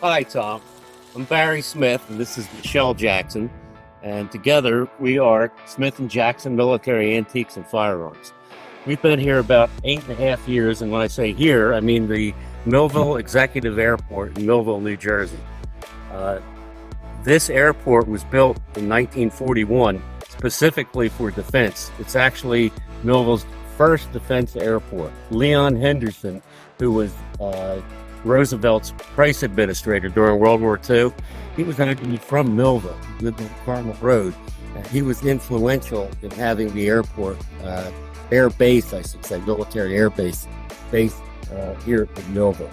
Hi, Tom. I'm Barry Smith, and this is Michelle Jackson. And together we are Smith and Jackson Military Antiques and Firearms. We've been here about 8.5 years, and when I say here, I mean the Millville Executive Airport in Millville, New Jersey. Uh, this airport was built in 1941 specifically for defense. It's actually Millville's first defense airport. Leon Henderson, who was Roosevelt's price administrator during World War II. He was actually from Millville, lived on Carmel Road. He was influential in having the airport, air base, I should say, military air base, based here in Millville.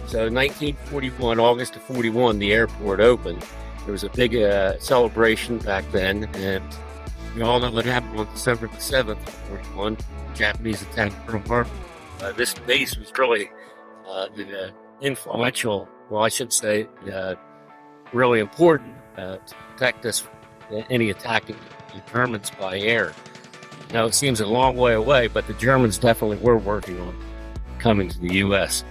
So in 1941, August of 41, the airport opened. There was a big celebration back then, and you all know what happened on December the 7th, 41, Japanese attacked Pearl Harbor. This base was really the influential, well, I should say, really important to protect us from any attacking the Germans by air. Now, it seems a long way away, but the Germans definitely were working on coming to the U.S.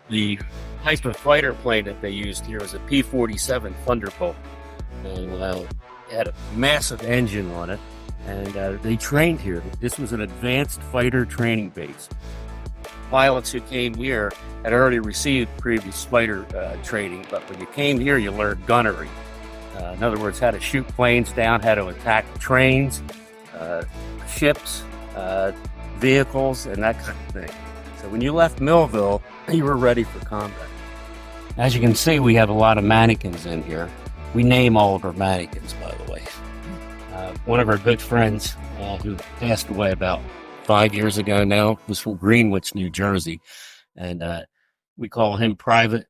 The type of fighter plane that they used here was a P-47 Thunderbolt. And it had a massive engine on it, and they trained here. This was an advanced fighter training base. Pilots who came here had already received previous fighter training, but when you came here, you learned gunnery. In other words, how to shoot planes down, how to attack trains, ships, vehicles, and that kind of thing. So when you left Millville, you were ready for combat. As you can see, we have a lot of mannequins in here. We name all of our mannequins, by the way. One of our good friends who passed away about 5 years ago now was from Greenwich, New Jersey, and we call him Private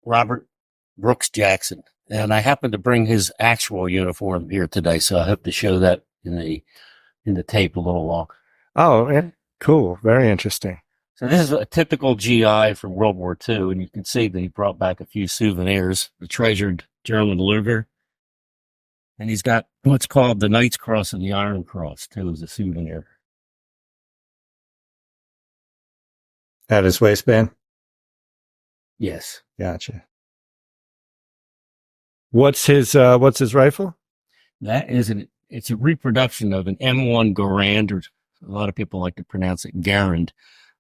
Robert Brooks Jackson. And I happen to bring his actual uniform here today, so I hope to show that in the tape a little long. Oh, yeah. Cool. Very interesting. So this is a typical GI from World War II, and you can see that he brought back a few souvenirs. The treasured German Luger, and he's got what's called the Knight's Cross and the Iron Cross too as a souvenir. At his waistband? Yes. Gotcha. What's his rifle? It's a reproduction of an M1 Garand, or a lot of people like to pronounce it Garand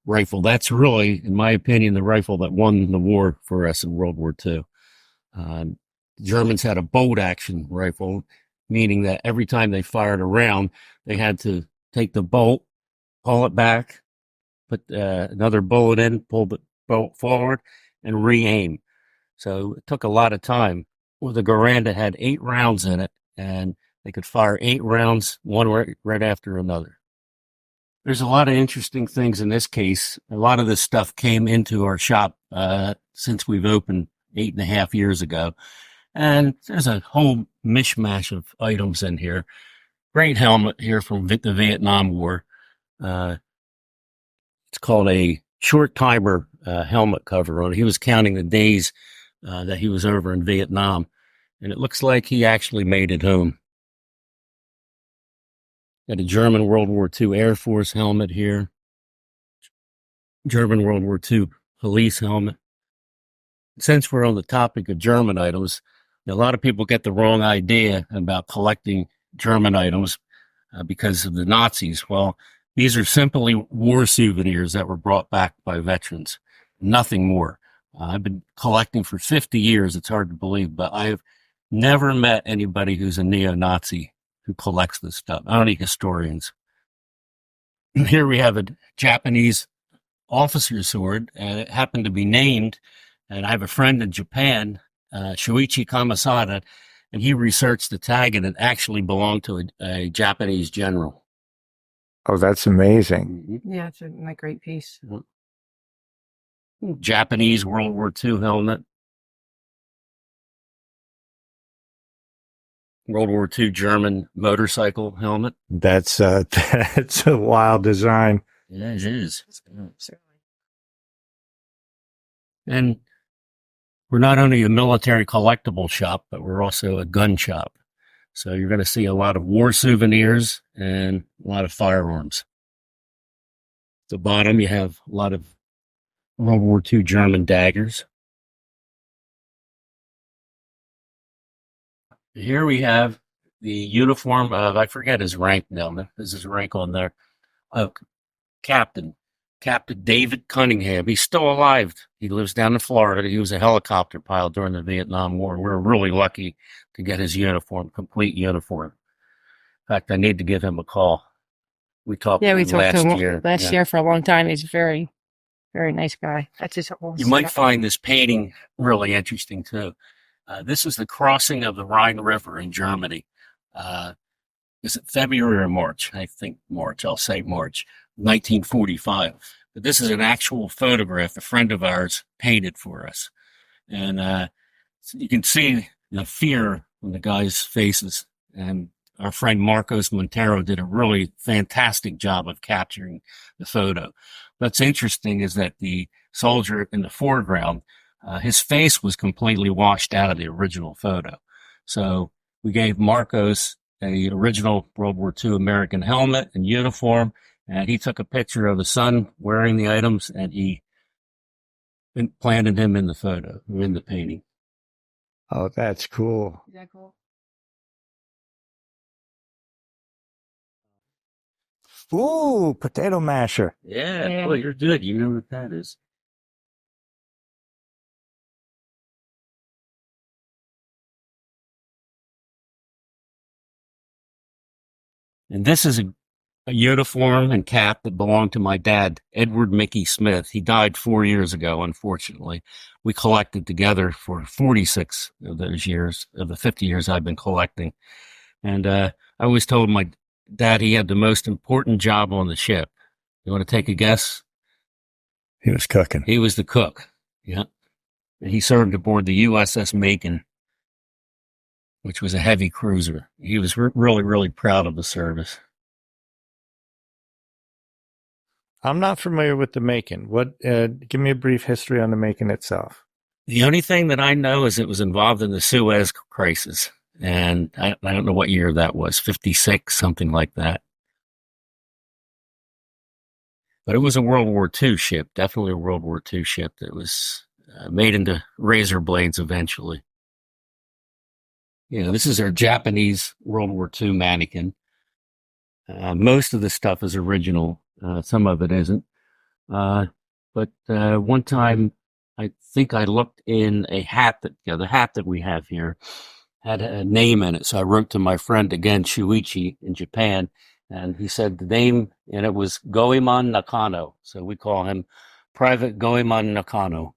rifle. That's really, in my opinion, the rifle that won the war for us in World War II. The Germans had a bolt action rifle, meaning that every time they fired a round, they had to take the bolt, pull it back, put another bullet in, pull the bolt forward, and re-aim. So it took a lot of time. With the Garand, it had 8 rounds in it, and they could fire 8 rounds, one right after another. There's a lot of interesting things in this case. A lot of this stuff came into our shop since we've opened 8.5 years ago. And there's a whole mishmash of items in here. Great helmet here from the Vietnam War. It's called a short timer helmet cover on it. He was counting the days that he was over in Vietnam, and it looks like he actually made it home. Got a German World War II Air Force helmet here. German World War II police helmet. Since we're on the topic of German items, a lot of people get the wrong idea about collecting German items because of the Nazis. Well, these are simply war souvenirs that were brought back by veterans, nothing more. I've been collecting for 50 years. It's hard to believe, but I've never met anybody who's a neo-Nazi who collects this stuff, only historians. Here we have a Japanese officer's sword, and it happened to be named, and I have a friend in Japan, Shuichi Kamasada, and he researched the tag, and it actually belonged to a Japanese general. Oh, that's amazing. Yeah, it's a great piece. Japanese World War II helmet. World War II German motorcycle helmet. That's that's a wild design. Yeah, it is. And we're not only a military collectible shop, but we're also a gun shop. So you're going to see a lot of war souvenirs and a lot of firearms. At the bottom, you have a lot of World War II German daggers. Here we have the uniform of, I forget his rank now. There's his rank on there. Uh, Captain. Captain David Cunningham. He's still alive. He lives down in Florida. He was a helicopter pilot during the Vietnam War. We're really lucky to get his uniform, complete uniform. In fact, I need to give him a call. We talked Yeah, to we him talked to last him year. last Yeah. year for a long time. He's a very, very nice guy. That's his whole You might setup. find this painting really interesting too. This is the crossing of the Rhine River in Germany. Is it February or March? I think March. I'll say March, 1945. But this is an actual photograph a friend of ours painted for us. And so you can see the fear on the guy's faces. And our friend Marcos Montero did a really fantastic job of capturing the photo. What's interesting is that the soldier in the foreground, his face was completely washed out of the original photo. So we gave Marcos a original World War II American helmet and uniform, and he took a picture of the son wearing the items, and he planted him in the photo, in the painting. Oh, that's cool. Is that cool? Ooh, potato masher. Yeah, well, you're good. You know what that is. And this is a uniform and cap that belonged to my dad, Edward Mickey Smith. He died 4 years ago, unfortunately. We collected together for 46 of those years, of the 50 years I've been collecting. And I always told my dad he had the most important job on the ship. You want to take a guess? He was cooking. He was the cook. Yeah. And he served aboard the USS Macon, which was a heavy cruiser. He was really, really proud of the service. I'm not familiar with the Macon. What? Give me a brief history on the Macon itself. The only thing that I know is it was involved in the Suez crisis. And I don't know what year that was, 56, something like that. But it was a World War II ship, definitely a World War II ship that was made into razor blades eventually. You know, this is our Japanese World War II mannequin. Most of the stuff is original. Some of it isn't. But one time, I think I looked in a hat the hat that we have here had a name in it. So I wrote to my friend again, Shuichi in Japan, and he said the name, and it was Goemon Nakano. So we call him Private Goemon Nakano.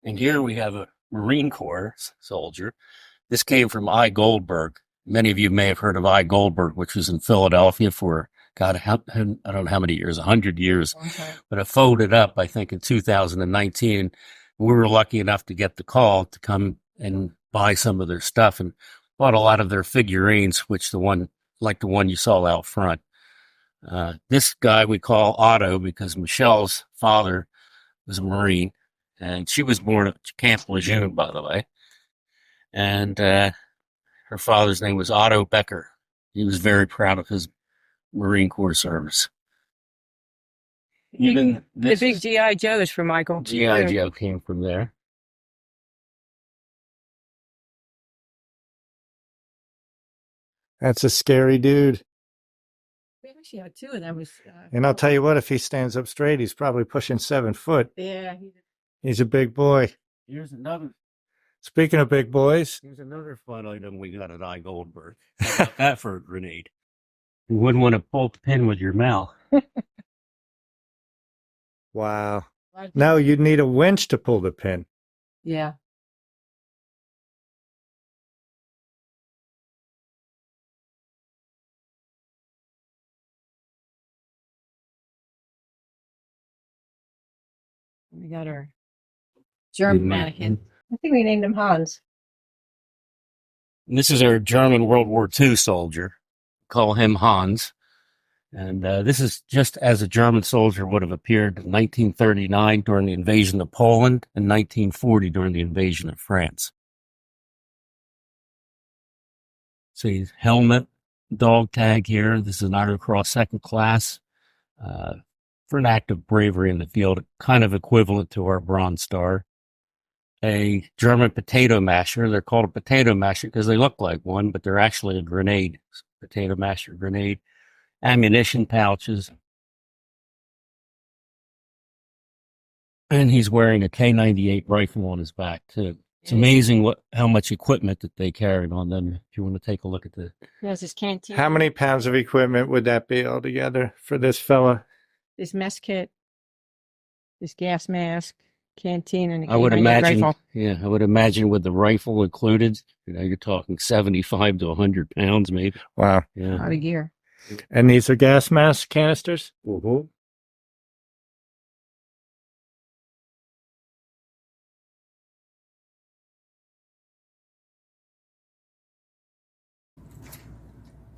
And here we have a Marine Corps soldier. This came from I. Goldberg. Many of you may have heard of I. Goldberg, which was in Philadelphia for, God, I don't know how many years, 100 years. Okay. But it folded up, I think, in 2019. We were lucky enough to get the call to come and buy some of their stuff and bought a lot of their figurines, which like the one you saw out front. This guy we call Otto because Michelle's father was a Marine, and she was born at Camp Lejeune, by the way. And her father's name was Otto Becker. He was very proud of his Marine Corps service. Even The big G.I. Joe is from Michael. G.I. Joe came from there. That's a scary dude. We actually had two of them. And I'll tell you what, if he stands up straight, he's probably pushing 7 foot. Yeah. He's a big boy. Here's another. Speaking of big boys, Here's another fun item we got at I. Goldberg. How about that for a grenade? You wouldn't want to pull the pin with your mouth. wow. No, you'd need a winch to pull the pin. Yeah. We got our German mannequin. I think we named him Hans. And this is our German World War II soldier. Call him Hans. And this is just as a German soldier would have appeared in 1939 during the invasion of Poland and 1940 during the invasion of France. See, helmet, dog tag here. This is an Iron Cross second class. for an act of bravery in the field, kind of equivalent to our Bronze Star. A German potato masher. They're called a potato masher because they look like one, but they're actually a grenade. Potato masher grenade. Ammunition pouches. And he's wearing a K98 rifle on his back, too. It's amazing how much equipment that they carried on them. If you want to take a look at the... There's his canteen. How many pounds of equipment would that be altogether for this fella? His mess kit, his gas mask, canteen, and a I would imagine, rifle. yeah, I would imagine with the rifle included, you're talking 75 to 100 pounds, maybe. Wow. Yeah. A lot of gear. And these are gas mask canisters? Mm-hmm.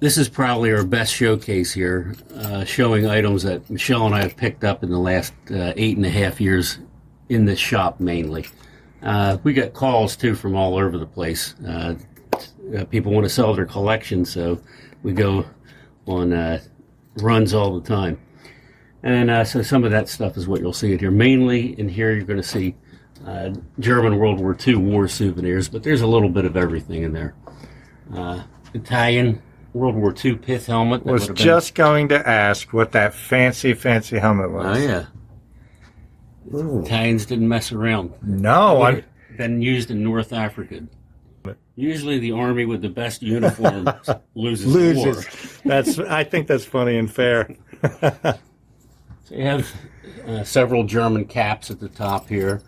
This is probably our best showcase here, showing items that Michelle and I have picked up in the last 8.5 years in this shop mainly. We get calls too from all over the place. People want to sell their collection, so we go on runs all the time. And so some of that stuff is what you'll see in here. Mainly in here you're going to see German World War II war souvenirs, but there's a little bit of everything in there. Italian World War II pith helmet. Was just going to ask what that fancy helmet was. Oh, yeah. Ooh. Italians didn't mess around. No. I've been used in North Africa. Usually the army with the best uniforms loses the war. I think that's funny and fair. So you have several German caps at the top here.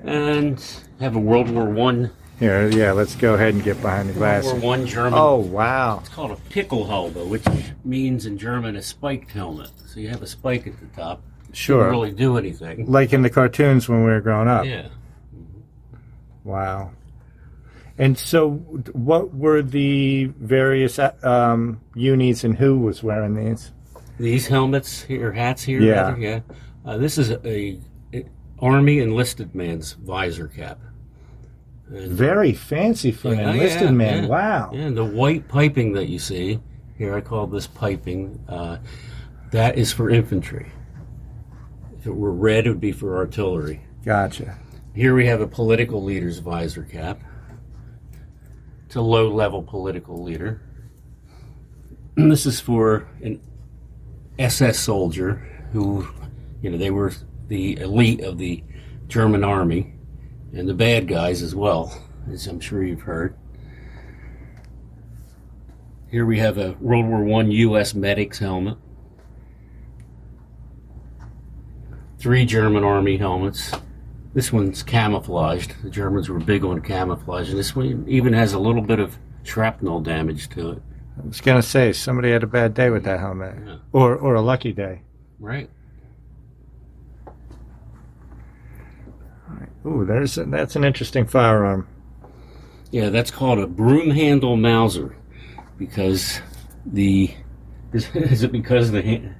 And have a World War I. Here, yeah, let's go ahead and get behind the glass. World War I German. Oh, wow. It's called a Pickelhaube, which means in German a spiked helmet. So you have a spike at the top. Sure. Doesn't really do anything. Like in the cartoons when we were growing up. Yeah. Wow. And so what were the various unis and who was wearing these? These helmets here, hats here? Yeah. Rather, yeah. This is a Army enlisted man's visor cap. And very fancy for an enlisted man. Yeah. Wow. Yeah, and the white piping that you see, here I call this piping, that is for infantry. If it were red, it would be for artillery. Gotcha. Here we have a political leader's visor cap. It's a low-level political leader. And this is for an SS soldier who, they were the elite of the German army, and the bad guys as well, as I'm sure you've heard. Here we have a World War I U.S. medic's helmet. 3 German Army helmets. This one's camouflaged. The Germans were big on camouflage, and this one even has a little bit of shrapnel damage to it. I was going to say, somebody had a bad day with that helmet. Yeah. Or a lucky day. Right. Ooh, that's an interesting firearm. Yeah, that's called a broom handle Mauser, because is it because the hand?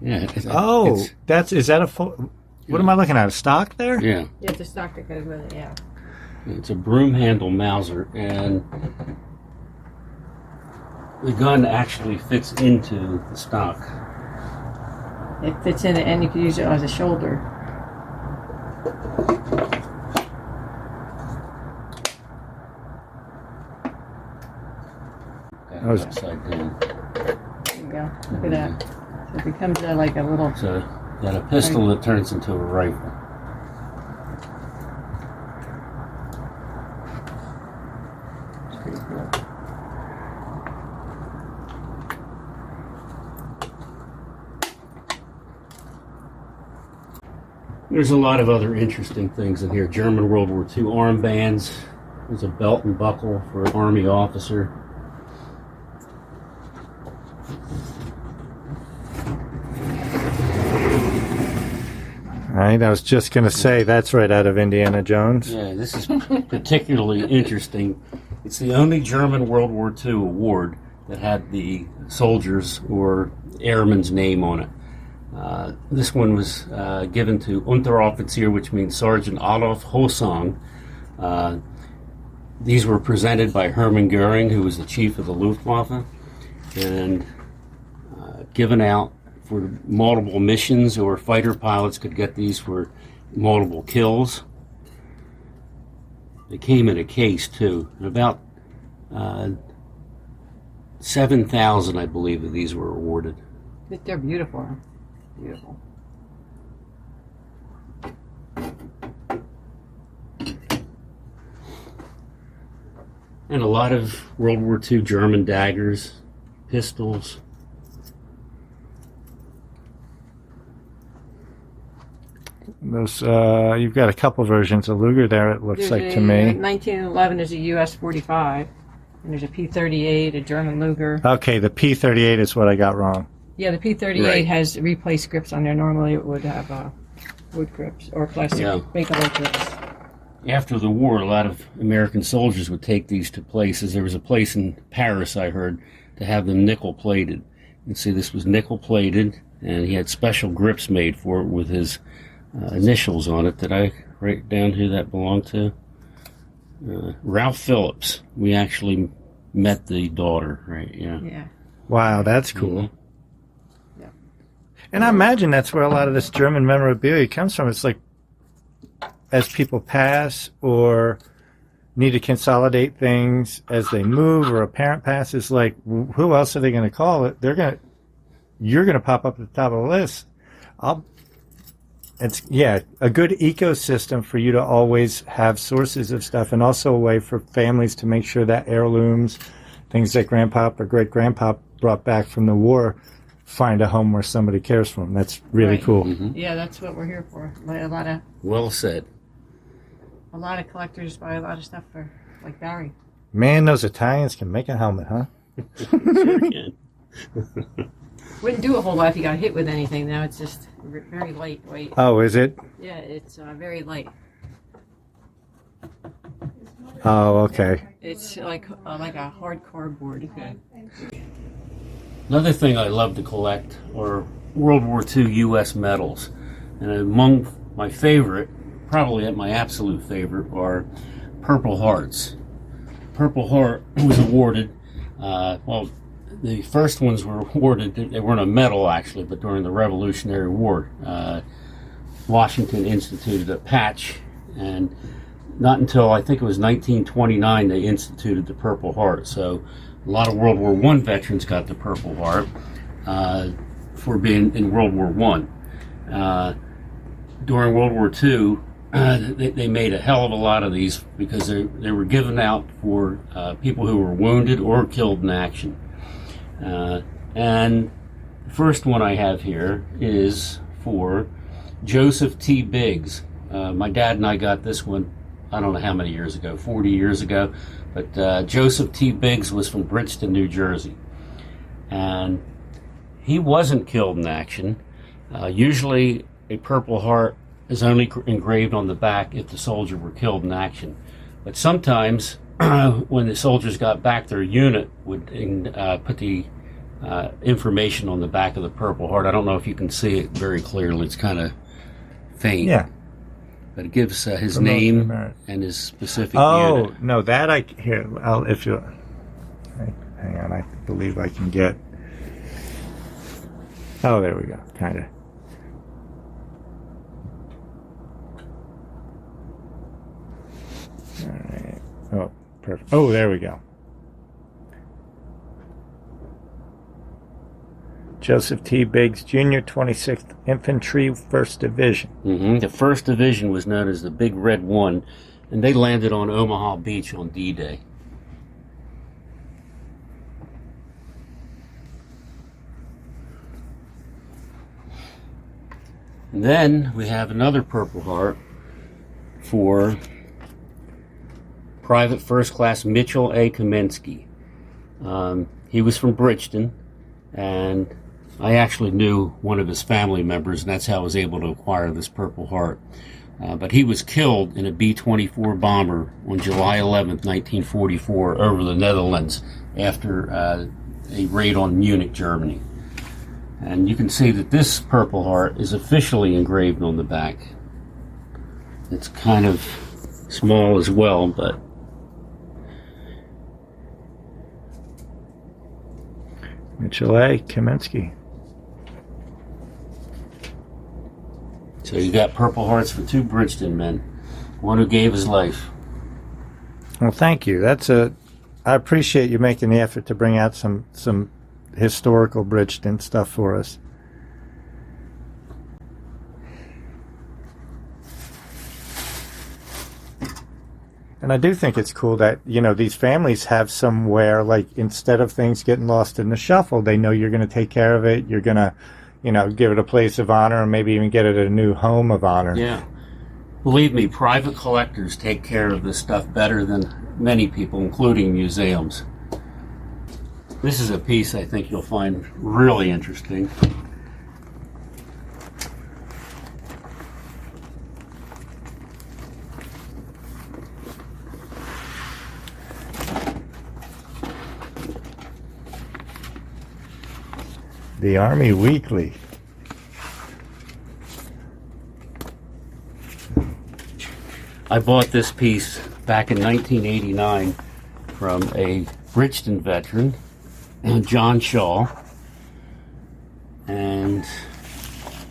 Yeah. Is that a full? What am I looking at? A stock there? Yeah. Yeah, it's a stock that goes with it. Yeah. It's a broom handle Mauser, and the gun actually fits into the stock. It fits in it, and you can use it as a shoulder. Upside down. There you go. Look at that. So it becomes like a little. So got a pistol that turns into a rifle. It's pretty cool. There's a lot of other interesting things in here. German World War II armbands. There's a belt and buckle for an Army officer. All right, I was just going to say, that's right out of Indiana Jones. Yeah, this is particularly interesting. It's the only German World War II award that had the soldier's or airman's name on it. This one was given to Unteroffizier, which means Sergeant Adolf Hosang. These were presented by Hermann Goering, who was the chief of the Luftwaffe, and given out for multiple missions, or fighter pilots could get these for multiple kills. They came in a case too, and about 7,000, I believe, of these were awarded. They're beautiful. Beautiful. And a lot of World War II German daggers, pistols. Those you've got a couple versions of Luger there. It looks like to me. 1911 is a US 45, and there's a P38, a German Luger. Okay, the P38 is what I got wrong. Yeah, the P38 Right. has replaced grips on there. Normally, it would have wood grips or plastic Bakelite grips. After the war, a lot of American soldiers would take these to places. There was a place in Paris, I heard, to have them nickel-plated. You see, this was nickel-plated, and he had special grips made for it with his initials on it. Did I write down who that belonged to? Ralph Phillips. We actually met the daughter, right? Yeah. Yeah. Wow, that's cool. Mhm. Yeah. And I imagine that's where a lot of this German memorabilia comes from. It's like as people pass or need to consolidate things as they move, or a parent passes, like who else are they going to call it? You're going to pop up at the top of the list. It's a good ecosystem for you to always have sources of stuff, and also a way for families to make sure that heirlooms, things that grandpa or great grandpa brought back from the war, find a home where somebody cares for them. That's really Right. cool. Mhm. Yeah, that's what we're here for. Like Well said. a lot of collectors buy a lot of stuff for, like Barry. Man, those Italians can make a helmet, huh? Sure can. Wouldn't do a whole lot if you got hit with anything. Now it's just very lightweight. Oh, is it? Yeah, it's very light. Oh, okay. It's like a hard cardboard. Okay. Another thing I love to collect are World War II U.S. medals. And among my favorite, probably at my absolute favorite, are Purple Hearts. Purple Heart was awarded, the first ones were awarded, they weren't a medal actually, but during the Revolutionary War, Washington instituted a patch, and not until I think it was 1929 they instituted the Purple Heart. So a lot of World War I veterans got the Purple Heart for being in World War I. During World War II, they made a hell of a lot of these because they were given out for people who were wounded or killed in action. And the first one I have here is for Joseph T. Biggs. My dad and I got this one, I don't know how many years ago, 40 years ago, but Joseph T. Biggs was from Bridgeton, New Jersey. And he wasn't killed in action. Usually a Purple Heart is only engraved on the back if the soldier were killed in action. But sometimes when the soldiers got back, their unit would put the information on the back of the Purple Heart. I don't know if you can see it very clearly. It's kind of faint. Yeah. But it gives his Promote the name merit. and his specific Oh, unit. no, that if you, hang on, I believe I can get, oh, there we go, kind of. All right. Oh, perfect. Oh, there we go. Joseph T. Biggs, Jr., 26th Infantry, 1st Division. The 1st Division was known as the Big Red One, and they landed on Omaha Beach on D-Day. And then we have another Purple Heart for Private First Class Mitchell A. Kamensky. He was from Bridgeton, and I actually knew one of his family members, and that's how I was able to acquire this Purple Heart. But he was killed in a B-24 bomber on July 11th, 1944, over the Netherlands after a raid on Munich, Germany. And you can see that this Purple Heart is officially engraved on the back. It's kind of small as well, but Mitchell A. Kamensky. So you got Purple Hearts for 2 Bridgeton men, one who gave his life. Well, thank you. I appreciate you making the effort to bring out some historical Bridgeton stuff for us. And I do think it's cool that, these families have somewhere, like, instead of things getting lost in the shuffle, they know you're going to take care of it. You're going to, give it a place of honor and maybe even get it a new home of honor. Yeah. Believe me, private collectors take care of this stuff better than many people, including museums. This is a piece I think you'll find really interesting. The Army Weekly. I bought this piece back in 1989 from a Bridgeton veteran, John Shaw, and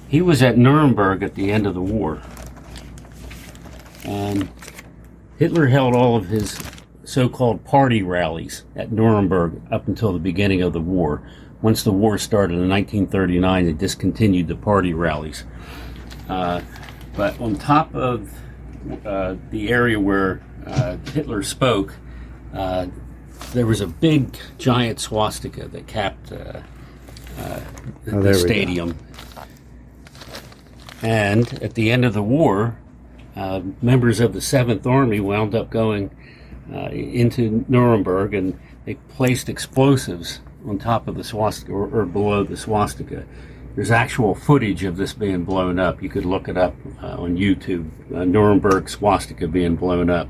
he was at Nuremberg at the end of the war, and Hitler held all of his so-called party rallies at Nuremberg up until the beginning of the war. Once the war started in 1939, they discontinued the party rallies. But on top of the area where Hitler spoke, there was a big, giant swastika that capped the stadium. And at the end of the war, members of the 7th Army wound up going into Nuremberg, and they placed explosives on top of the swastika or below the swastika. There's actual footage of this being blown up. You could look it up on YouTube, Nuremberg swastika being blown up.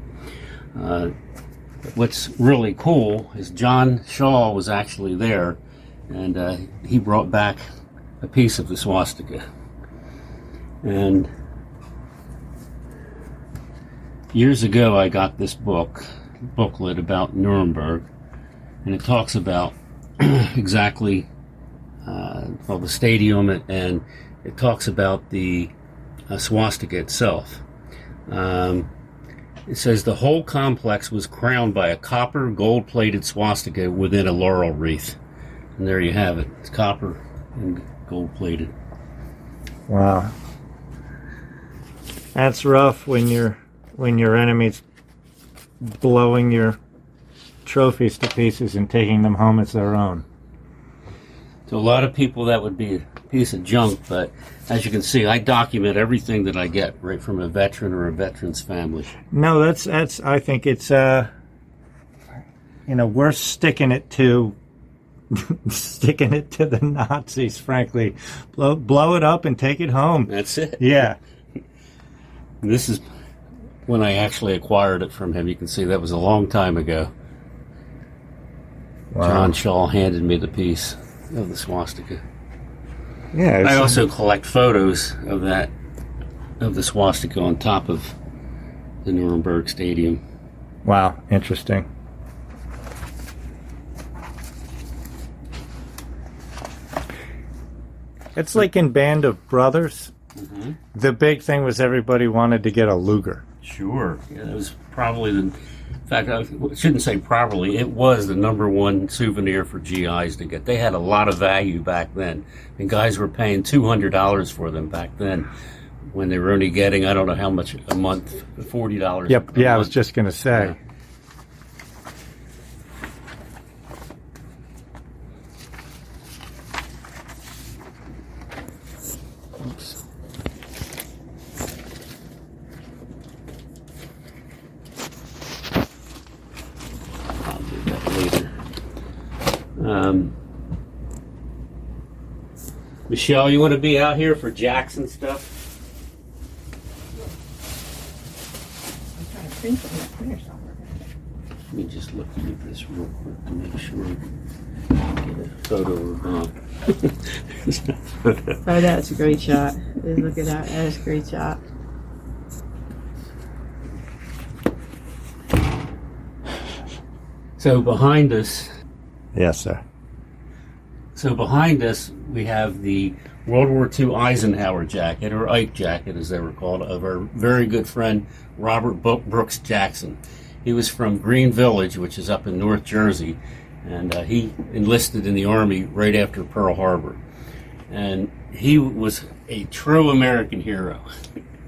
What's really cool is John Shaw was actually there, and he brought back a piece of the swastika. And years ago I got this booklet about Nuremberg, and it talks about exactly the stadium, and it talks about the swastika itself. It says the whole complex was crowned by a copper gold-plated swastika within a laurel wreath. And there you have it. It's copper and gold-plated. Wow. That's rough when your enemy's blowing your trophies to pieces and taking them home as their own. To a lot of people that would be a piece of junk, but as you can see, I document everything that I get right from a veteran or a veteran's family. No, that's I think it's we're sticking it to the Nazis, frankly. Blow it up and take it home. That's it. Yeah. This is when I actually acquired it from him. You can see that was a long time ago. Wow. John Shaw handed me the piece of the swastika. Yeah. I also collect photos of the swastika on top of the Nuremberg Stadium. Wow, interesting. It's like in Band of Brothers. Mm-hmm. The big thing was everybody wanted to get a Luger. Sure. Yeah, that was probably in fact, I shouldn't say probably, it was the #1 souvenir for GIs to get. They had a lot of value back then. And guys were paying $200 for them back then when they were only getting, I don't know how much a month, $40. Yep, yeah, I was just going to say. Yeah. Michelle, you want to be out here for Jackson stuff? I'm trying to print something. That printer's not working. Let me just look through this real quick to make sure I get a photo of Bob. Oh, that's a great shot. Look at that. That is a great shot. So behind us, Yes, sir. So behind us, we have the World War II Eisenhower jacket, or Ike jacket as they were called, of our very good friend Robert Brooks Jackson. He was from Green Village, which is up in North Jersey, and he enlisted in the Army right after Pearl Harbor. And he was a true American hero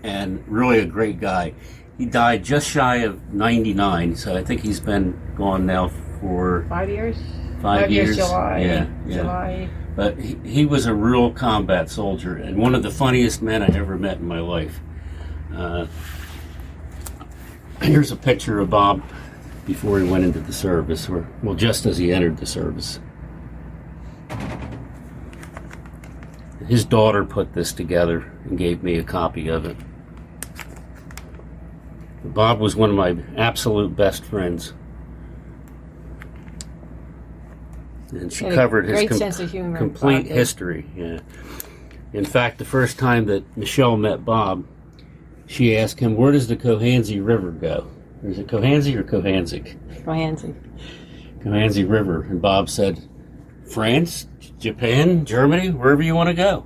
and really a great guy. He died just shy of 99, so I think he's been gone now for 5 years. 5 years. July. Yeah. July. But he was a real combat soldier and one of the funniest men I ever met in my life. Here's a picture of Bob before he went into the service, or well, just as he entered the service. His daughter put this together and gave me a copy of it. Bob was one of my absolute best friends. And she covered his sense of humor, complete history. Yeah. In fact, the first time that Michelle met Bob, she asked him, "Where does the Cohansey River go?" Is it Cohansey or Cohanzic? Cohansey. Cohansey River. And Bob said, "France, Japan, Germany, wherever you want to go."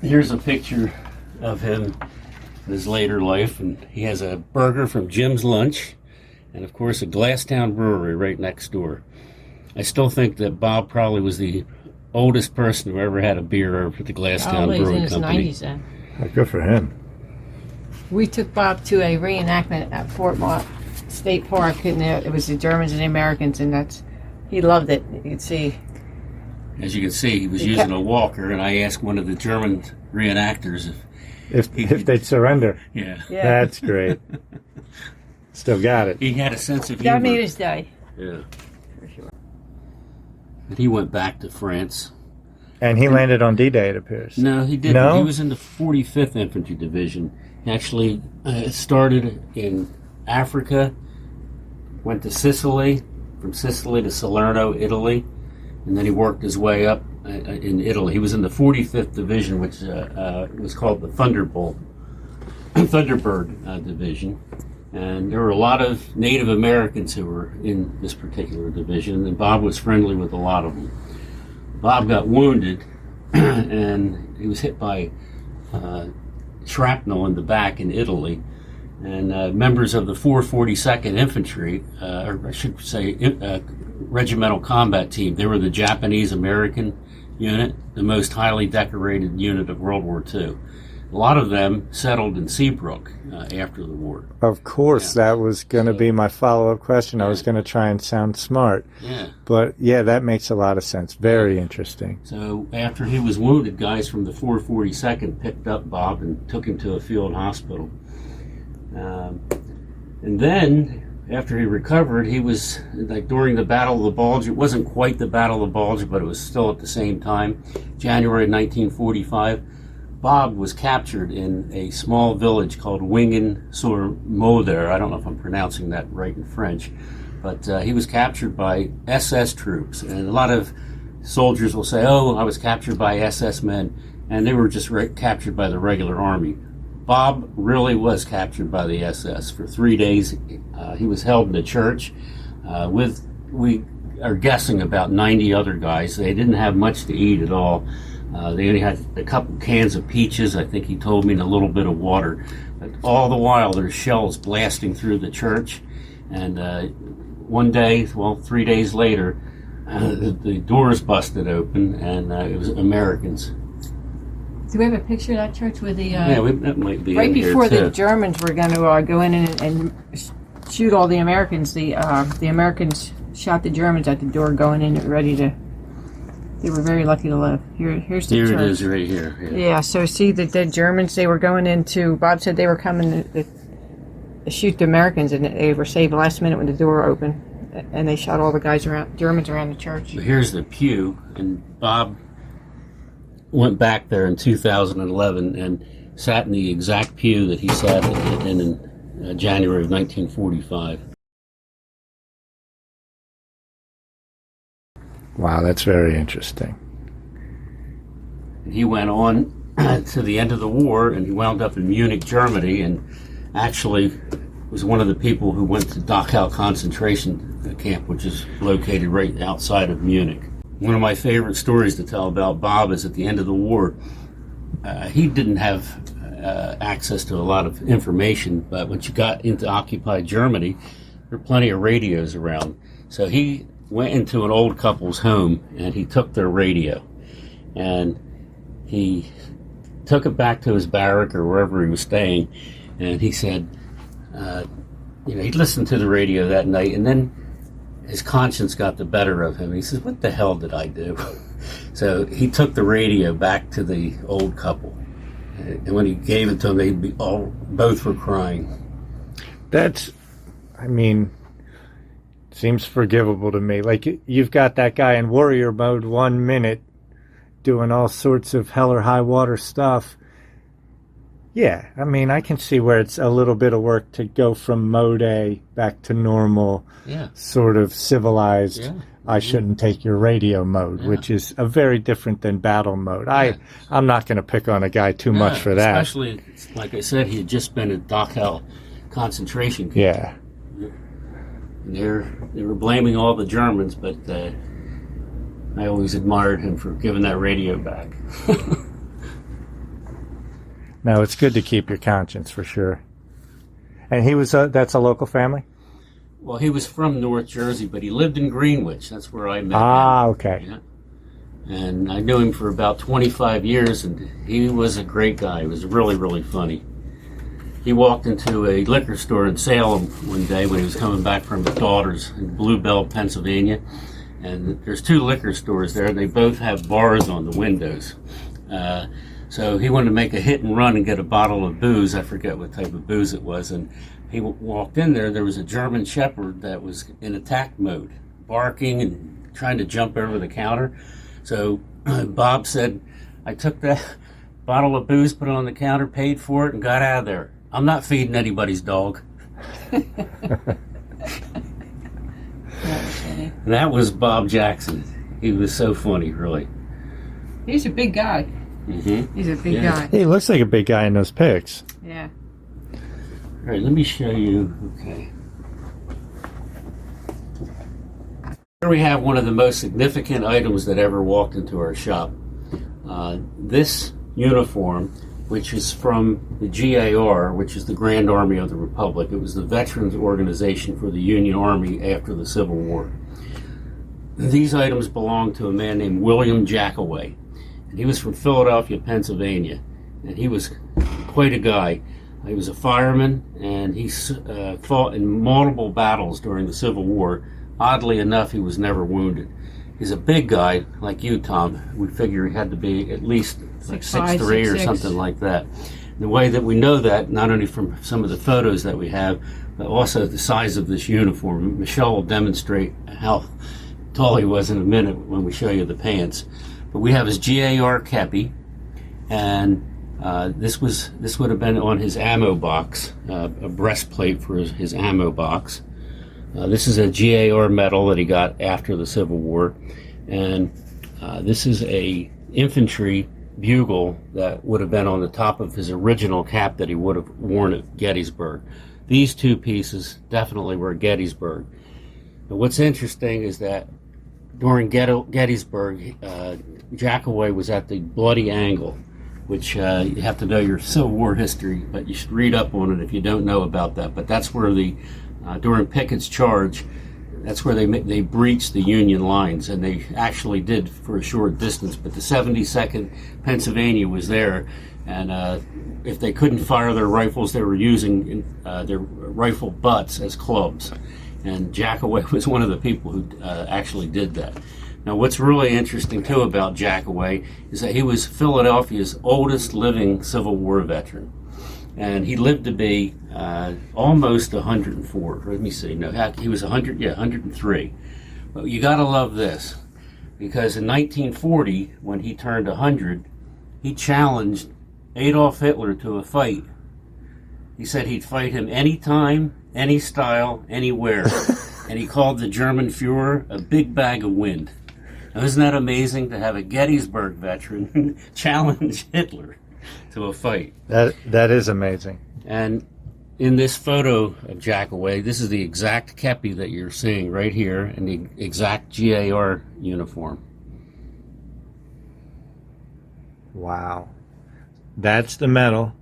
Here's a picture of him in his later life, and he has a burger from Jim's Lunch, and of course a Glasstown Brewery right next door. I still think that Bob probably was the oldest person who ever had a beer over at the Glasstown Brewing Company. He's in his 90s then. Good for him. We took Bob to a reenactment at Fort Mott State Park, and it was the Germans and the Americans, and he loved it. You could see. As you can see, he was using a walker, and I asked one of the German reenactors if they'd surrender. Yeah. That's great. Still got it. He had a sense of humor. That made his day. Yeah. For sure. And he went back to France. And he landed on D-Day, it appears. No, he didn't. No? He was in the 45th Infantry Division. He actually started in Africa, went to Sicily, from Sicily to Salerno, Italy, and then he worked his way up in Italy. He was in the 45th Division, which was called the Thunderbird Division. And there were a lot of Native Americans who were in this particular division, and Bob was friendly with a lot of them. Bob got wounded, and he was hit by shrapnel in the back in Italy. And members of the 442nd Infantry, or I should say Regimental Combat Team, they were the Japanese-American unit, the most highly decorated unit of World War II. A lot of them settled in Seabrook after the war. Of course, that was going to be my follow-up question. I was going to try and sound smart. Yeah. But, yeah, that makes a lot of sense. Very interesting. So after he was wounded, guys from the 442nd picked up Bob and took him to a field hospital. And then, after he recovered, he was, like during the Battle of the Bulge, it wasn't quite the Battle of the Bulge, but it was still at the same time, January 1945, Bob was captured in a small village called Wingen-sur-Moder. I don't know if I'm pronouncing that right in French, but he was captured by SS troops. And a lot of soldiers will say, "Oh, I was captured by SS men," and they were just captured by the regular army. Bob really was captured by the SS. For 3 days, he was held in a church with, we are guessing, about 90 other guys. They didn't have much to eat at all. They only had a couple cans of peaches, I think he told me, and a little bit of water. But all the while, there's shells blasting through the church. And one day, 3 days later, the doors busted open, and it was Americans. Do we have a picture of that church with the... that might be right in before here the too. Germans were going to go in and shoot all the Americans, the Americans shot the Germans at the door going in ready to... They were very lucky to live. Here's the church. Here it is right here. Yeah, so see the Germans, they were going into... Bob said they were coming to shoot the Americans, and they were saved last minute when the door opened. And they shot all the Germans around the church. But here's the pew, and Bob went back there in 2011 and sat in the exact pew that he sat in January of 1945. Wow, that's very interesting. And he went on to the end of the war, and he wound up in Munich, Germany, and actually was one of the people who went to Dachau concentration camp, which is located right outside of Munich. One of my favorite stories to tell about Bob is at the end of the war, he didn't have access to a lot of information, but once you got into occupied Germany, there were plenty of radios around. So he went into an old couple's home and he took their radio and he took it back to his barrack or wherever he was staying, and he said, he listened to the radio that night, and then his conscience got the better of him. He says, "What the hell did I do?" So he took the radio back to the old couple, and when he gave it to them, both were crying. Seems forgivable to me. Like, you've got that guy in warrior mode 1 minute doing all sorts of hell or high water stuff. Yeah, I can see where it's a little bit of work to go from mode A back to normal, sort of civilized, I shouldn't take your radio mode, which is a very different than battle mode. I'm not going to pick on a guy too much for that. Especially, like I said, he had just been at Dachau concentration camp. Yeah. And they were blaming all the Germans, but I always admired him for giving that radio back. No, it's good to keep your conscience, for sure. And he was that's a local family? Well, he was from North Jersey, but he lived in Greenwich. That's where I met him. Okay. Yeah. And I knew him for about 25 years, and he was a great guy. He was really, really funny. He walked into a liquor store in Salem one day when he was coming back from his daughter's in Bluebell, Pennsylvania. And there's 2 liquor stores there, and they both have bars on the windows. So he wanted to make a hit and run and get a bottle of booze. I forget what type of booze it was. And he walked in there. There was a German Shepherd that was in attack mode, barking and trying to jump over the counter. So Bob said, "I took that bottle of booze, put it on the counter, paid for it, and got out of there. I'm not feeding anybody's dog." And that was Bob Jackson. He was so funny, really. He's a big guy. Mm-hmm. He's a big guy. He looks like a big guy in those pics. Yeah. All right, let me show you. Okay. Here we have one of the most significant items that ever walked into our shop. This uniform, which is from the GAR, which is the Grand Army of the Republic. It was the Veterans Organization for the Union Army after the Civil War. These items belong to a man named William Jackaway. And he was from Philadelphia, Pennsylvania. And he was quite a guy. He was a fireman, and he fought in multiple battles during the Civil War. Oddly enough, he was never wounded. He's a big guy, like you, Tom. We figure he had to be at least like 6'3" or something like that. The way that we know that, not only from some of the photos that we have, but also the size of this uniform. Michelle will demonstrate how tall he was in a minute when we show you the pants. But we have his GAR kepi, and this would have been on his ammo box, a breastplate for his ammo box. This is a GAR medal that he got after the Civil War, and this is a infantry bugle that would have been on the top of his original cap that he would have worn at Gettysburg. These 2 pieces definitely were at Gettysburg. But what's interesting is that during Gettysburg, Jackaway was at the Bloody Angle, which you have to know your Civil War history, but you should read up on it if you don't know about that. But that's where during Pickett's charge, that's where they breached the Union lines, and they actually did for a short distance. But the 72nd Pennsylvania was there, and if they couldn't fire their rifles, they were using their rifle butts as clubs. And Jackaway was one of the people who actually did that. Now, what's really interesting, too, about Jackaway is that he was Philadelphia's oldest living Civil War veteran. And he lived to be almost 104. Let me see. No, he was 103. But you got to love this, because in 1940, when he turned 100, he challenged Adolf Hitler to a fight. He said he'd fight him anytime, any style, anywhere. And he called the German Fuhrer a big bag of wind. Now, isn't that amazing to have a Gettysburg veteran challenge Hitler to a fight? That is amazing. And in this photo of Jackaway, this is the exact kepi that you're seeing right here, and the exact GAR uniform. Wow. That's the medal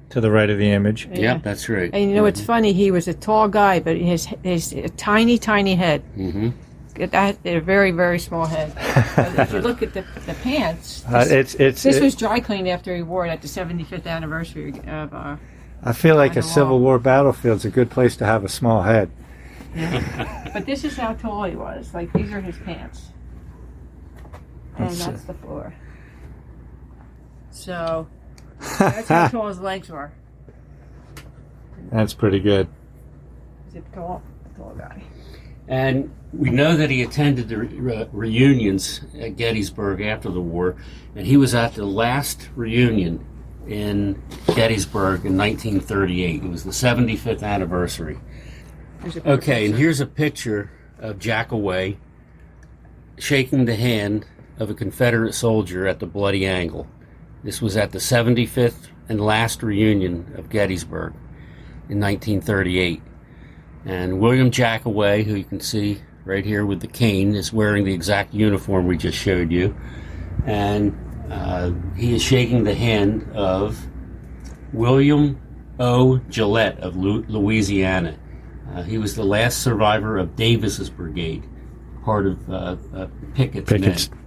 to the right of the image. Yeah. Yep, that's right. And you know what's funny? He was a tall guy, but his tiny, tiny head. Mm-hmm. That a very, very small head. But if you look at the pants, this was dry cleaned after he wore it at the 75th anniversary of. I feel like a on the Civil wall. War battlefield's a good place to have a small head. Yeah. But this is how tall he was. Like, these are his pants, and that's the floor. So that's how tall his legs were. That's pretty good. He's a tall guy. And we know that he attended the reunions at Gettysburg after the war, and he was at the last reunion in Gettysburg in 1938. It was the 75th anniversary. Okay, and here's a picture of Jackaway shaking the hand of a Confederate soldier at the Bloody Angle. This was at the 75th and last reunion of Gettysburg in 1938. And William Jackaway, who you can see right here with the cane, is wearing the exact uniform we just showed you. And he is shaking the hand of William O. Gillette of Louisiana. He was the last survivor of Davis's brigade, part of Pickett's men.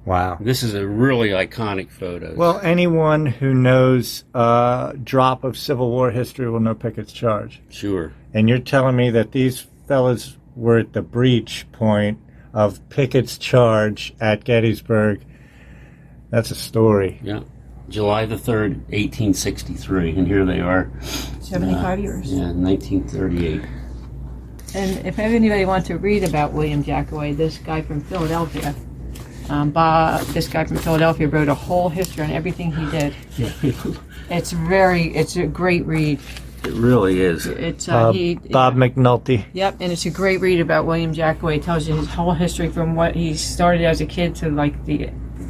Wow. This is a really iconic photo. Well, anyone who knows a drop of Civil War history will know Pickett's charge. Sure. And you're telling me that these fellas were at the breach point of Pickett's charge at Gettysburg. That's a story. Yeah. July the 3rd, 1863. And here they are. 75 years. Yeah, 1938. And if anybody wants to read about William Jackaway, this guy from Philadelphia, this guy from Philadelphia wrote a whole history on everything he did. Yeah. It's a great read. It really is. It's Bob McNulty. Yep, and it's a great read about William Jackaway. It tells you his whole history from what he started as a kid to like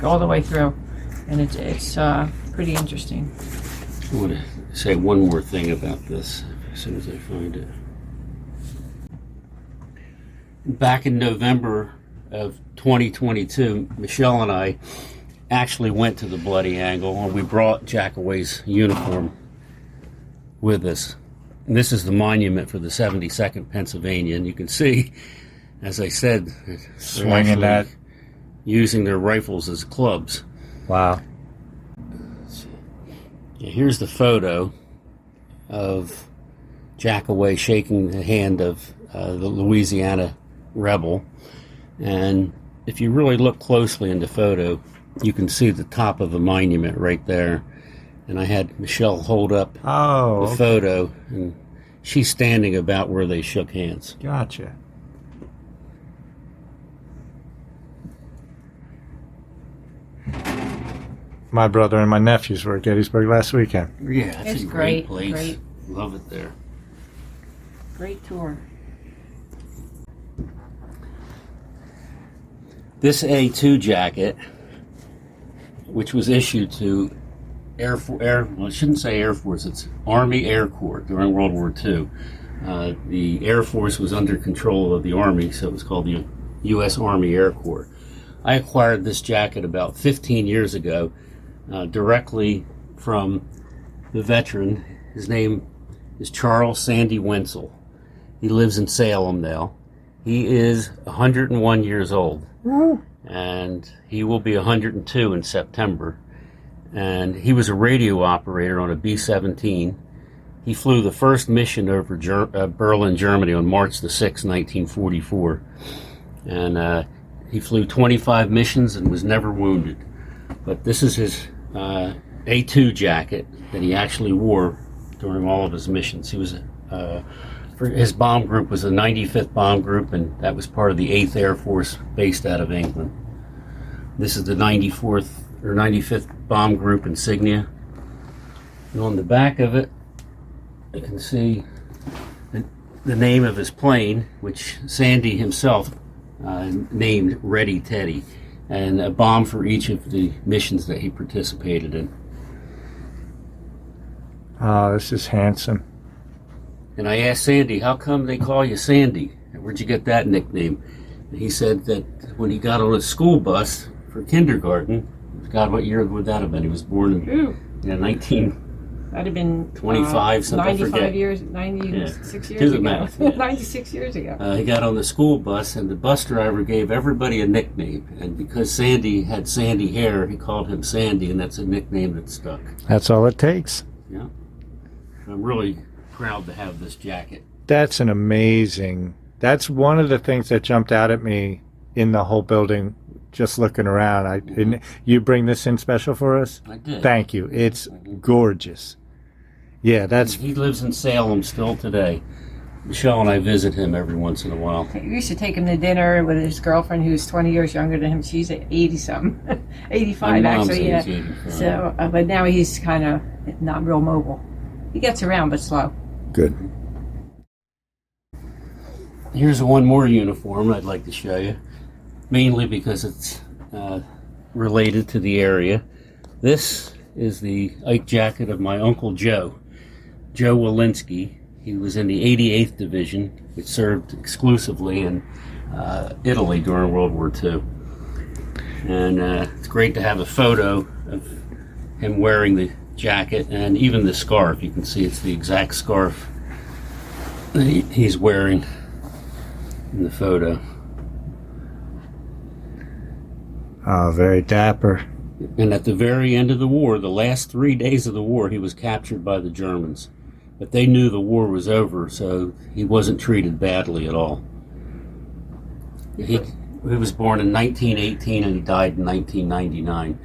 all the way through, and it's pretty interesting. I want to say one more thing about this as soon as I find it. Back in November of 2022, Michelle and I actually went to the Bloody Angle, and we brought Jackaway's uniform with us. And this is the monument for the 72nd Pennsylvania, and you can see, as I said, Swinging that. using their rifles as clubs. Wow. Yeah, here's the photo of Jackaway shaking the hand of the Louisiana rebel. And if you really look closely in the photo, you can see the top of the monument right there. And I had Michelle hold up the photo, and she's standing about where they shook hands. Gotcha. My brother and my nephews were at Gettysburg last weekend. Yeah, that's It's a great place. great. Love it there. Great tour. This A2 jacket, which was issued to well, I shouldn't say Air Force, it's Army Air Corps during World War II. The Air Force was under control of the Army, so it was called the U.S. Army Air Corps. I acquired this jacket about 15 years ago, directly from the veteran. His name is Charles Sandy Wenzel. He lives in Salem now. He is 101 years old, and he will be 102 in September. And he was a radio operator on a B-17. He flew the first mission over Berlin, Germany on March the 6th, 1944. And he flew 25 missions and was never wounded. But this is his A2 jacket that he actually wore during all of his missions. He was his bomb group was the 95th Bomb Group, and that was part of the 8th Air Force based out of England. This is the 94th or 95th Bomb Group insignia. And on the back of it, you can see the name of his plane, which Sandy himself named Ready Teddy, and a bomb for each of the missions that he participated in. Oh, this is handsome. And I asked Sandy, how come they call you Sandy? And where'd you get that nickname? And he said that when he got on a school bus for kindergarten, God, what year would that have been? He was born in 19... That'd have been 25, something, I 95 forget. years, 96 years Do the ago. math, yeah. 96 years ago. He got on the school bus, and the bus driver gave everybody a nickname. And because Sandy had sandy hair, he called him Sandy, and that's a nickname that stuck. That's all it takes. Yeah. I'm really proud to have this jacket. That's an amazing. That's one of the things that jumped out at me in the whole building. Just looking around, and you bring this in special for us? I did. Thank you. It's gorgeous. Yeah, that's. He lives in Salem still today. Michelle and I visit him every once in a while. We used to take him to dinner with his girlfriend, who's 20 years younger than him. She's 80-something, 85 My mom's actually. Yeah. 85. So, but now he's kind of not real mobile. He gets around, but slow. Good. Here's one more uniform I'd like to show you, mainly because it's related to the area. This is the Ike jacket of my Uncle Joe, Joe Walensky. He was in the 88th Division, which served exclusively in Italy during World War II. And it's great to have a photo of him wearing the jacket and even the scarf. You can see it's the exact scarf that he's wearing in the photo. Oh, very dapper. And at the very end of the war, the last 3 days of the war, he was captured by the Germans. But they knew the war was over, so he wasn't treated badly at all. He was born in 1918 and he died in 1999.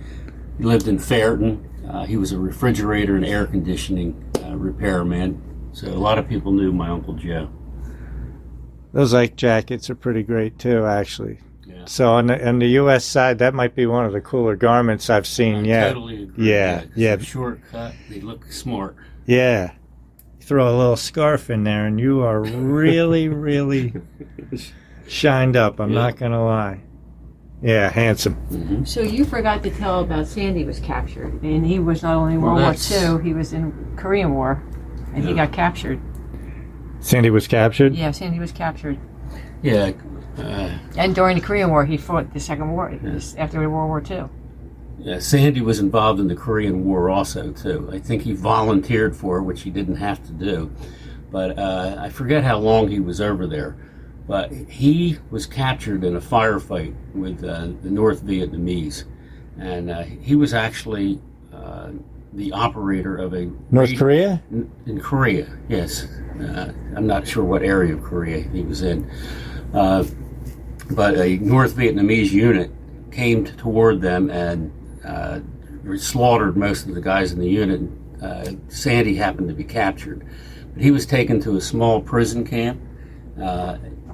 He lived in Fairton. He was a refrigerator and air conditioning repairman. So a lot of people knew my Uncle Joe. Those Ike jackets are pretty great too, actually. Yeah. So on the U.S. side, that might be one of the cooler garments I've seen I yet. totally agree. Yeah. Short cut, they look smart. Yeah. Throw a little scarf in there, and you are really, really shined up. I'm not going to lie. Yeah, handsome. Mm-hmm. So you forgot to tell about Sandy was captured, and he was not only in Well, World War II, he was in Korean War, and he got captured. Sandy was captured? Yeah, Sandy was captured. Yeah. And during the Korean War, he fought the Second War, after World War II. Yeah, Sandy was involved in the Korean War also, too. I think he volunteered for it, which he didn't have to do. But I forget how long he was over there. But he was captured in a firefight with the North Vietnamese. And he was actually the operator of a... North Korea? In Korea, yes. I'm not sure what area of Korea he was in. But a North Vietnamese unit came toward them and slaughtered most of the guys in the unit. Sandy happened to be captured. But he was taken to a small prison camp.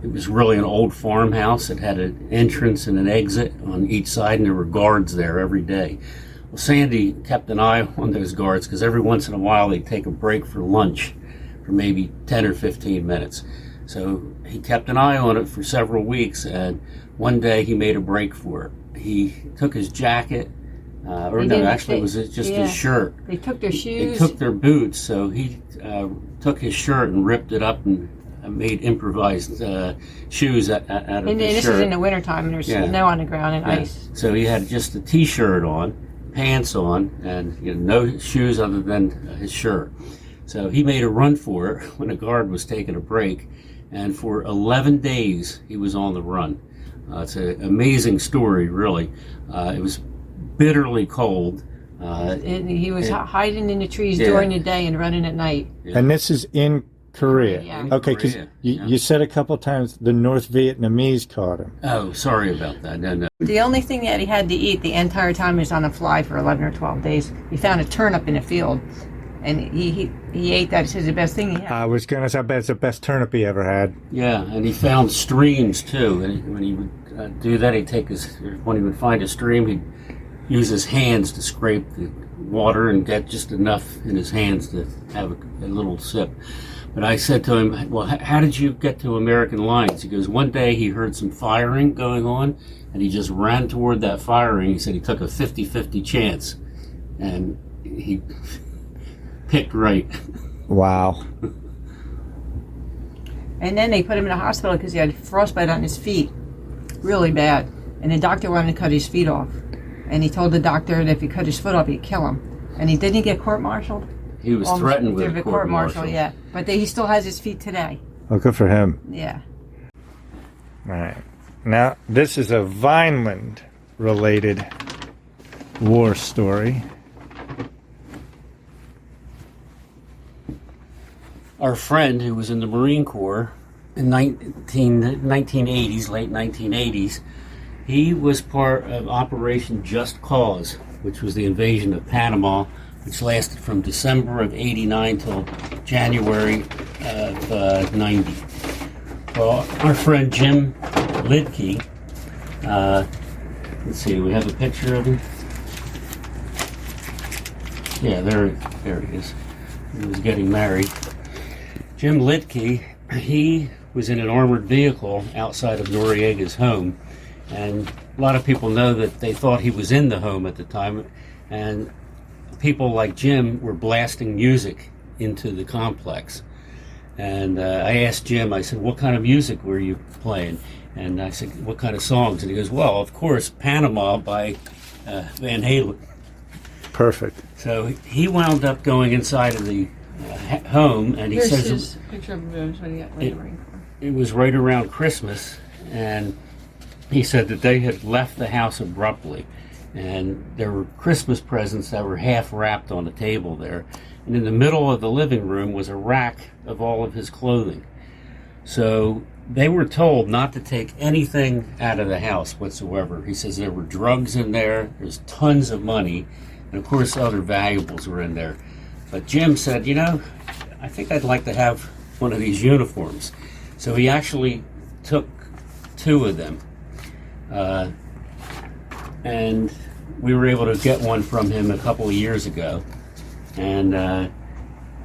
It was really an old farmhouse. It had an entrance and an exit on each side, and there were guards there every day. Well, Sandy kept an eye on those guards because every once in a while they'd take a break for lunch for maybe 10 or 15 minutes. So he kept an eye on it for several weeks, and one day he made a break for it. He took his jacket, it was just his shirt. They took their shoes. They took their boots, so he took his shirt and ripped it up and made improvised shoes out of his shirt. And this is in the wintertime, and there's snow on the ground and ice. So he had just a t-shirt on, pants on, and no shoes other than his shirt. So he made a run for it when a guard was taking a break, and for 11 days he was on the run. It's an amazing story, really. It was bitterly cold. He was hiding in the trees during the day and running at night. Yeah. And this is in Korea. Yeah. Okay, because you said a couple times the North Vietnamese caught him. Oh, sorry about that. No. The only thing that he had to eat the entire time he was on a fly for 11 or 12 days, he found a turnip in a field. And he ate that. He says the best thing he had. I was going to say, I bet it's the best turnip he ever had. Yeah, and he found streams too. And when he would do that, when he would find a stream, he'd use his hands to scrape the water and get just enough in his hands to have a little sip. But I said to him, well, how did you get to American lines? He goes, one day he heard some firing going on, and he just ran toward that firing. He said he took a 50-50 chance. And picked right. Wow. And then they put him in the hospital because he had frostbite on his feet, really bad. And the doctor wanted to cut his feet off. And he told the doctor that if he cut his foot off, he'd kill him. And he didn't get court-martialed. He was threatened with a court-martial. Yeah. But he still has his feet today. Oh, good for him. Yeah. All right. Now, this is a Vineland-related war story. Our friend who was in the Marine Corps in 1980s, late 1980s, he was part of Operation Just Cause, which was the invasion of Panama, which lasted from December of 89 till January of 90. Well, our friend Jim Lidke, let's see, do we have a picture of him? Yeah, there he is. He was getting married. Jim Lidke, he was in an armored vehicle outside of Noriega's home, and a lot of people know that they thought he was in the home at the time, and people like Jim were blasting music into the complex. And I asked Jim, I said, what kind of music were you playing? And I said, what kind of songs? And he goes, well, of course, Panama by Van Halen. Perfect. So he wound up going inside of the home, and he Here's says his picture of him when he got in the Marine Corps. it was right around Christmas, and he said that they had left the house abruptly, and there were Christmas presents that were half wrapped on the table there, and in the middle of the living room was a rack of all of his clothing. So they were told not to take anything out of the house whatsoever. He says there were drugs in there, there's tons of money, and of course other valuables were in there. But Jim said, you know, I think I'd like to have one of these uniforms. So he actually took 2 of them. And we were able to get one from him a couple of years ago. And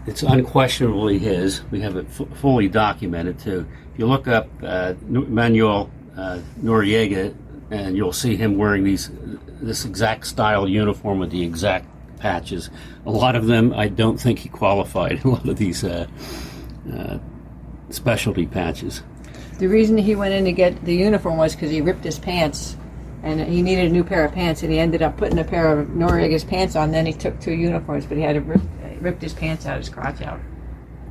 it's unquestionably his. We have it fully documented too. If you look up Manuel Noriega, and you'll see him wearing this exact style uniform with the exact patches. A lot of them, I don't think he qualified. A lot of these specialty patches. The reason he went in to get the uniform was because he ripped his pants, and he needed a new pair of pants, and he ended up putting a pair of Noriega's pants on. Then he took 2 uniforms, but he had to ripped his pants out, his crotch out.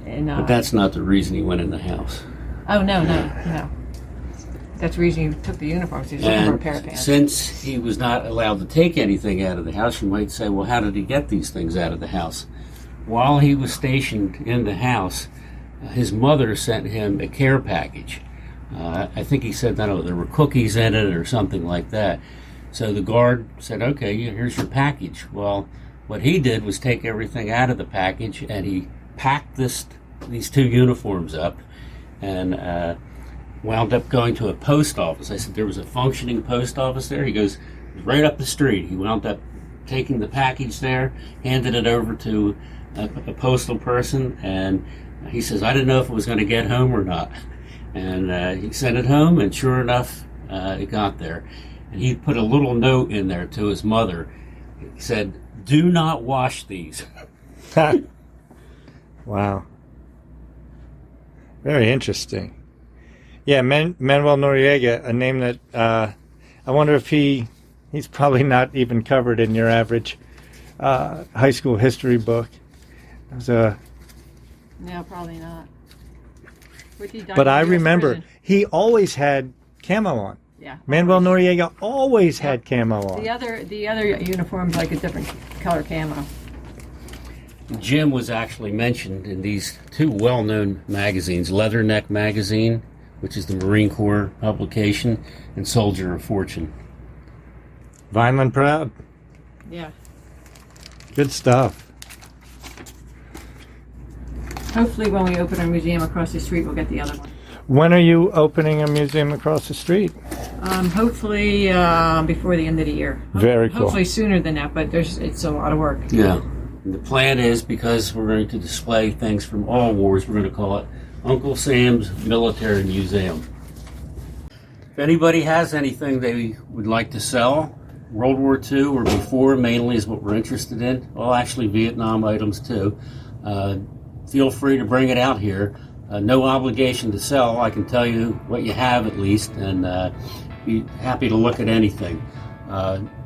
And But that's not the reason he went in the house. oh no. That's the reason he took the uniforms. He was looking for a pair of pants. Since he was not allowed to take anything out of the house, you might say, well, how did he get these things out of the house? While he was stationed in the house, his mother sent him a care package. I think he said, that there were cookies in it or something like that. So the guard said, okay, here's your package. Well, what he did was take everything out of the package, and he packed these 2 uniforms up, and wound up going to a post office. I said there was a functioning post office there. He goes, right up the street. He wound up taking the package there, handed it over to a postal person, and he says, I didn't know if it was going to get home or not. And he sent it home, and sure enough, it got there. And he put a little note in there to his mother. He said, do not wash these. Wow. Very interesting. Yeah, Manuel Noriega, a name that I wonder if he's probably not even covered in your average high school history book. It was No, probably not. But I remember he always had camo on. Yeah. Manuel Noriega always had camo on. The other uniform's like a different color camo. Jim was actually mentioned in these 2 well-known magazines, Leatherneck Magazine, which is the Marine Corps publication, and Soldier of Fortune. Vineland proud. Yeah. Good stuff. Hopefully when we open our museum across the street, we'll get the other one. When are you opening a museum across the street? Hopefully before the end of the year. Very cool. Hopefully sooner than that, but it's a lot of work. Yeah. And the plan is, because we're going to display things from all wars, we're going to call it Uncle Sam's Military Museum. If anybody has anything they would like to sell, World War II or before mainly is what we're interested in. Well, actually Vietnam items too. Feel free to bring it out here. No obligation to sell. I can tell you what you have at least, and be happy to look at anything.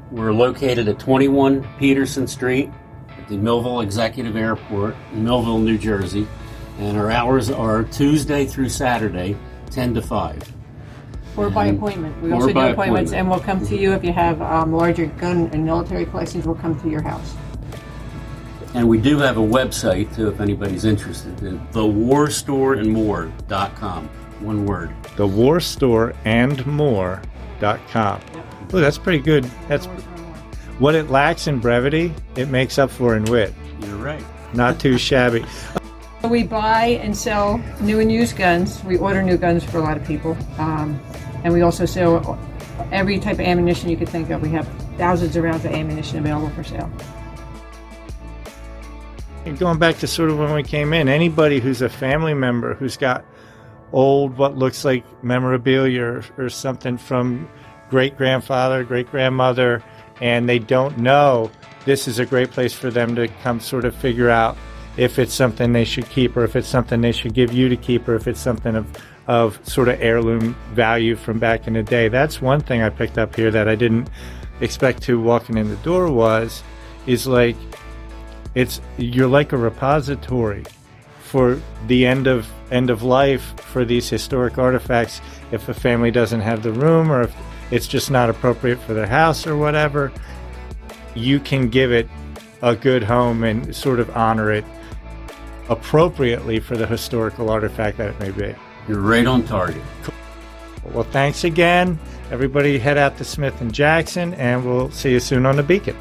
We're located at 21 Peterson Street at the Millville Executive Airport in Millville, New Jersey. And our hours are Tuesday through Saturday, 10 to 5. Or by appointment. We also do appointments, and we'll come to you if you have larger gun and military collections. We'll come to your house. And we do have a website too, if anybody's interested. thewarstoreandmore.com. One word. thewarstoreandmore.com. Oh, that's pretty good. That's what it lacks in brevity, it makes up for in wit. You're right. Not too shabby. We buy and sell new and used guns. We order new guns for a lot of people. And we also sell every type of ammunition you could think of. We have thousands of rounds of ammunition available for sale. And going back to sort of when we came in, anybody who's a family member who's got old, what looks like memorabilia or something from great-grandfather, great-grandmother, and they don't know, this is a great place for them to come sort of figure out if it's something they should keep, or if it's something they should give you to keep, or if it's something of sort of heirloom value from back in the day. That's one thing I picked up here that I didn't expect to walking in the door is like, you're like a repository for the end of life for these historic artifacts. If a family doesn't have the room, or if it's just not appropriate for their house or whatever, you can give it a good home and sort of honor it appropriately for the historical artifact that it may be. You're right on target. Well, thanks again. Everybody head out to Smith & Jackson, and we'll see you soon on the Beacon.